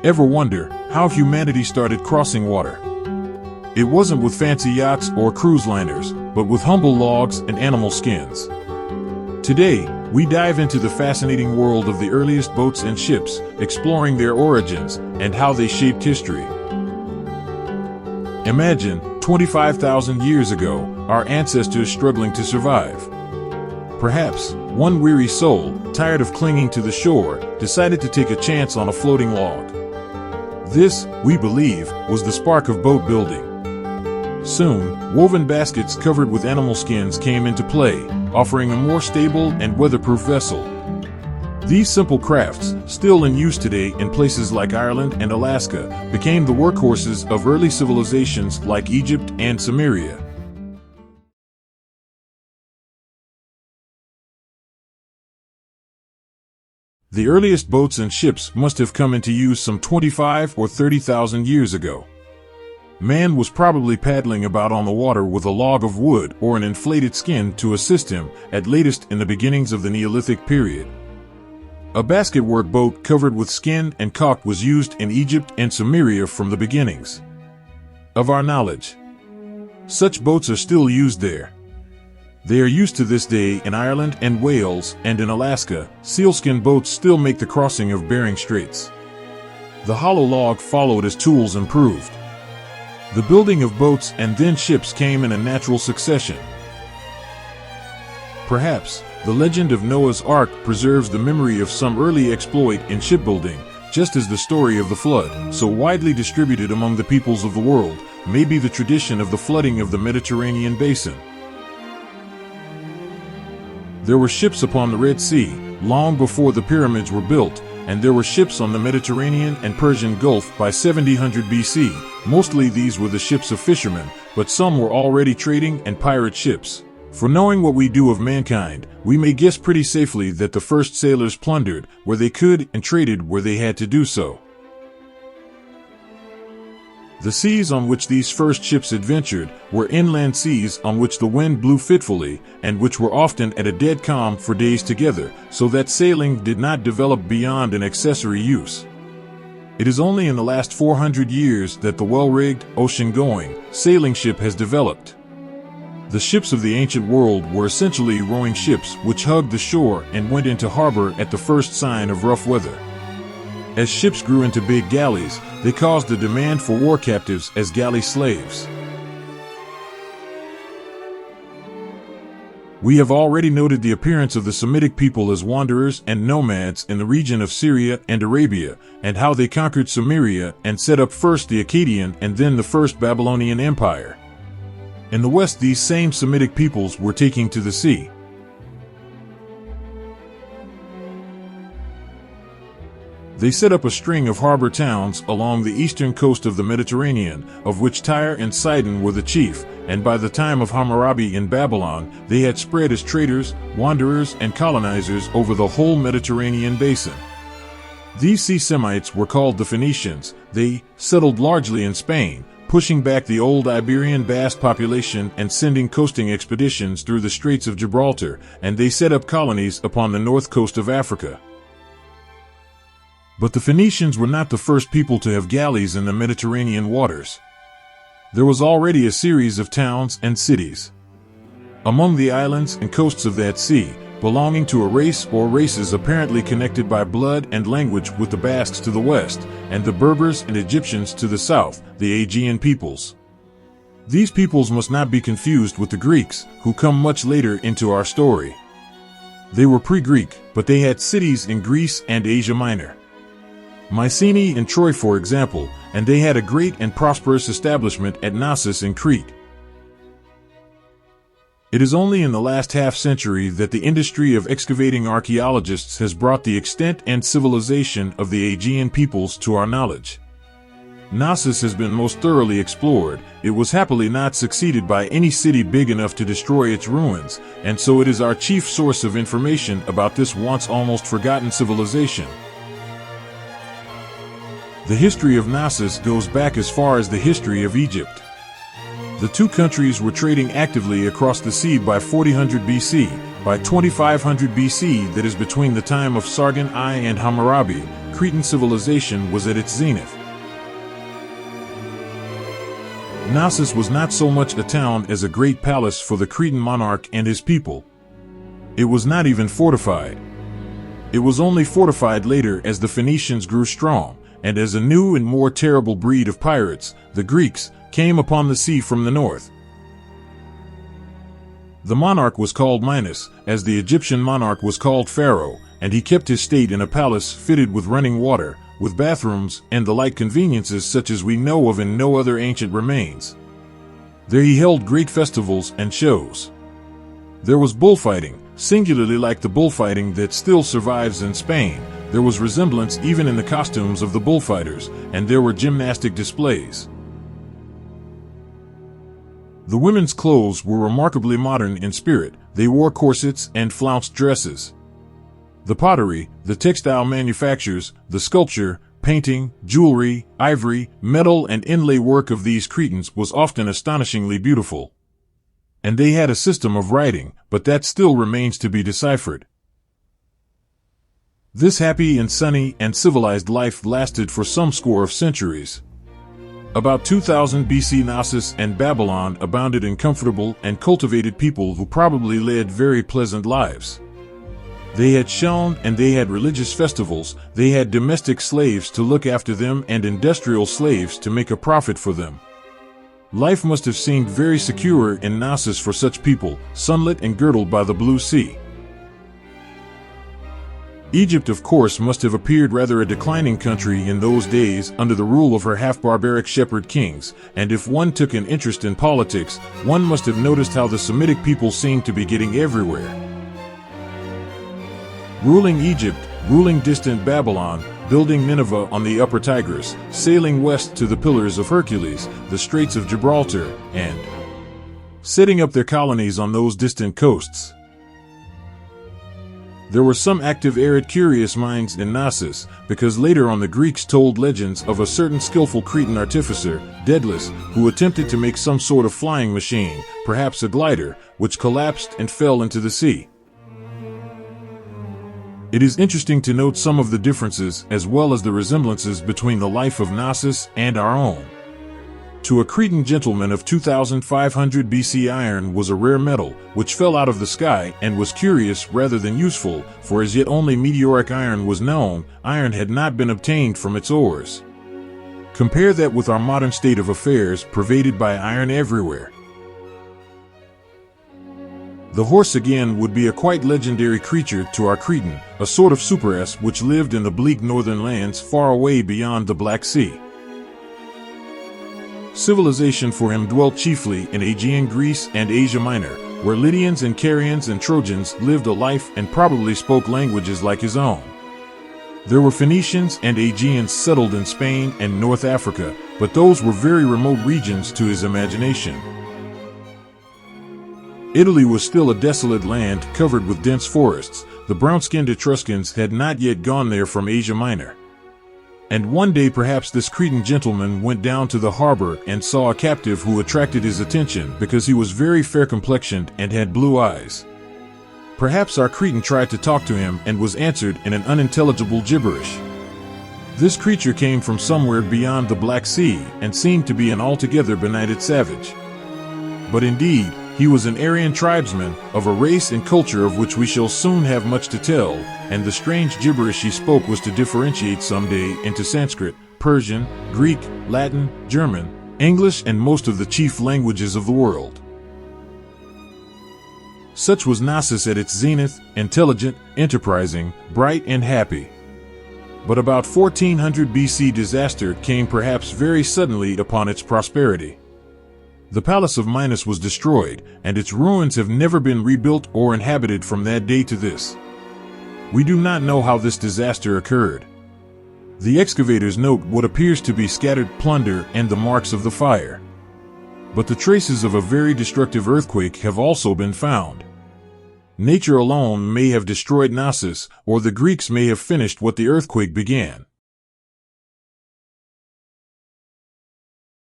Ever wonder how humanity started crossing water? It wasn't with fancy yachts or cruise liners, but with humble logs and animal skins. Today, we dive into the fascinating world of the earliest boats and ships, exploring their origins and how they shaped history. Imagine, 25,000 years ago, our ancestors struggling to survive. Perhaps, one weary soul, tired of clinging to the shore, decided to take a chance on a floating log. This, we believe, was the spark of boat building. Soon, woven baskets covered with animal skins came into play, offering a more stable and weatherproof vessel. These simple crafts, still in use today in places like Ireland and Alaska, became the workhorses of early civilizations like Egypt and Sameria. The earliest boats and ships must have come into use some 25 or 30,000 years ago. Man was probably paddling about on the water with a log of wood or an inflated skin to assist him, at latest in the beginnings of the Neolithic period. A basketwork boat covered with skin and caulk was used in Egypt and Sameria from the beginnings of our knowledge. Such boats are still used there. They are used to this day in Ireland and Wales, and in Alaska, sealskin boats still make the crossing of Bering Straits. The hollow log followed as tools improved. The building of boats and then ships came in a natural succession. Perhaps, the legend of Noah's Ark preserves the memory of some early exploit in shipbuilding, just as the story of the flood, so widely distributed among the peoples of the world, may be the tradition of the flooding of the Mediterranean basin. There were ships upon the Red Sea, long before the pyramids were built, and there were ships on the Mediterranean and Persian Gulf by 700 BC. Mostly these were the ships of fishermen, but some were already trading and pirate ships. For knowing what we do of mankind, we may guess pretty safely that the first sailors plundered where they could and traded where they had to do so. The seas on which these first ships adventured were inland seas on which the wind blew fitfully and which were often at a dead calm for days together, so that sailing did not develop beyond an accessory use. It is only in the last 400 years that the well-rigged, ocean-going, sailing ship has developed. The ships of the ancient world were essentially rowing ships which hugged the shore and went into harbor at the first sign of rough weather. As ships grew into big galleys, they caused a demand for war captives as galley slaves. We have already noted the appearance of the Semitic people as wanderers and nomads in the region of Syria and Arabia, and how they conquered Samaria and set up first the Akkadian and then the First Babylonian Empire. In the west, these same Semitic peoples were taking to the sea. They set up a string of harbor towns along the eastern coast of the Mediterranean, of which Tyre and Sidon were the chief, and by the time of Hammurabi in Babylon, they had spread as traders, wanderers, and colonizers over the whole Mediterranean basin. These sea Semites were called the Phoenicians. They settled largely in Spain, pushing back the old Iberian Basque population and sending coasting expeditions through the Straits of Gibraltar, and they set up colonies upon the north coast of Africa. But the Phoenicians were not the first people to have galleys in the Mediterranean waters. There was already a series of towns and cities among the islands and coasts of that sea, belonging to a race or races apparently connected by blood and language with the Basques to the west, and the Berbers and Egyptians to the south, the Aegean peoples. These peoples must not be confused with the Greeks, who come much later into our story. They were pre-Greek, but they had cities in Greece and Asia Minor. Mycenae and Troy, for example, and they had a great and prosperous establishment at Knossos in Crete. It is only in the last half-century that the industry of excavating archaeologists has brought the extent and civilization of the Aegean peoples to our knowledge. Knossos has been most thoroughly explored. It was happily not succeeded by any city big enough to destroy its ruins, and so it is our chief source of information about this once almost forgotten civilization. The history of Knossos goes back as far as the history of Egypt. The two countries were trading actively across the sea by 4000 BC. By 2500 BC, that is between the time of Sargon I and Hammurabi, Cretan civilization was at its zenith. Knossos was not so much a town as a great palace for the Cretan monarch and his people. It was not even fortified. It was only fortified later as the Phoenicians grew strong, and as a new and more terrible breed of pirates, the Greeks, came upon the sea from the north. The monarch was called Minos, as the Egyptian monarch was called Pharaoh, and he kept his state in a palace fitted with running water, with bathrooms and the like conveniences such as we know of in no other ancient remains. There he held great festivals and shows. There was bullfighting, singularly like the bullfighting that still survives in Spain. There was resemblance even in the costumes of the bullfighters, and there were gymnastic displays. The women's clothes were remarkably modern in spirit. They wore corsets and flounced dresses. The pottery, the textile manufactures, the sculpture, painting, jewelry, ivory, metal and inlay work of these Cretans was often astonishingly beautiful. And they had a system of writing, but that still remains to be deciphered. This happy and sunny and civilized life lasted for some score of centuries. About 2000 BC, Knossos and Babylon abounded in comfortable and cultivated people who probably led very pleasant lives. They had shone and they had religious festivals, they had domestic slaves to look after them and industrial slaves to make a profit for them. Life must have seemed very secure in Knossos for such people, sunlit and girdled by the blue sea. Egypt, of course, must have appeared rather a declining country in those days under the rule of her half-barbaric shepherd kings, and if one took an interest in politics, one must have noticed how the Semitic people seemed to be getting everywhere. Ruling Egypt, ruling distant Babylon, building Nineveh on the upper Tigris, sailing west to the Pillars of Hercules, the Straits of Gibraltar, and setting up their colonies on those distant coasts. There were some active arid curious minds in Knossos, because later on the Greeks told legends of a certain skillful Cretan artificer, Daedalus, who attempted to make some sort of flying machine, perhaps a glider, which collapsed and fell into the sea. It is interesting to note some of the differences as well as the resemblances between the life of Knossos and our own. To a Cretan gentleman of 2500 BC, iron was a rare metal, which fell out of the sky and was curious rather than useful, for as yet only meteoric iron was known. Iron had not been obtained from its ores. Compare that with our modern state of affairs, pervaded by iron everywhere. The horse again would be a quite legendary creature to our Cretan, a sort of super-ass which lived in the bleak northern lands far away beyond the Black Sea. Civilization for him dwelt chiefly in Aegean Greece and Asia Minor, where Lydians and Carians and Trojans lived a life and probably spoke languages like his own. There were Phoenicians and Aegeans settled in Spain and North Africa, but those were very remote regions to his imagination. Italy was still a desolate land covered with dense forests. The brown-skinned Etruscans had not yet gone there from Asia Minor. And one day perhaps this Cretan gentleman went down to the harbor and saw a captive who attracted his attention because he was very fair-complexioned and had blue eyes. Perhaps our Cretan tried to talk to him and was answered in an unintelligible gibberish. This creature came from somewhere beyond the Black Sea and seemed to be an altogether benighted savage. But indeed, he was an Aryan tribesman of a race and culture of which we shall soon have much to tell, and the strange gibberish he spoke was to differentiate someday into Sanskrit, Persian, Greek, Latin, German, English, and most of the chief languages of the world. Such was Knossos at its zenith, intelligent, enterprising, bright, and happy. But about 1400 BC disaster came perhaps very suddenly upon its prosperity. The palace of Minos was destroyed, and its ruins have never been rebuilt or inhabited from that day to this. We do not know how this disaster occurred. The excavators note what appears to be scattered plunder and the marks of the fire. But the traces of a very destructive earthquake have also been found. Nature alone may have destroyed Knossos, or the Greeks may have finished what the earthquake began.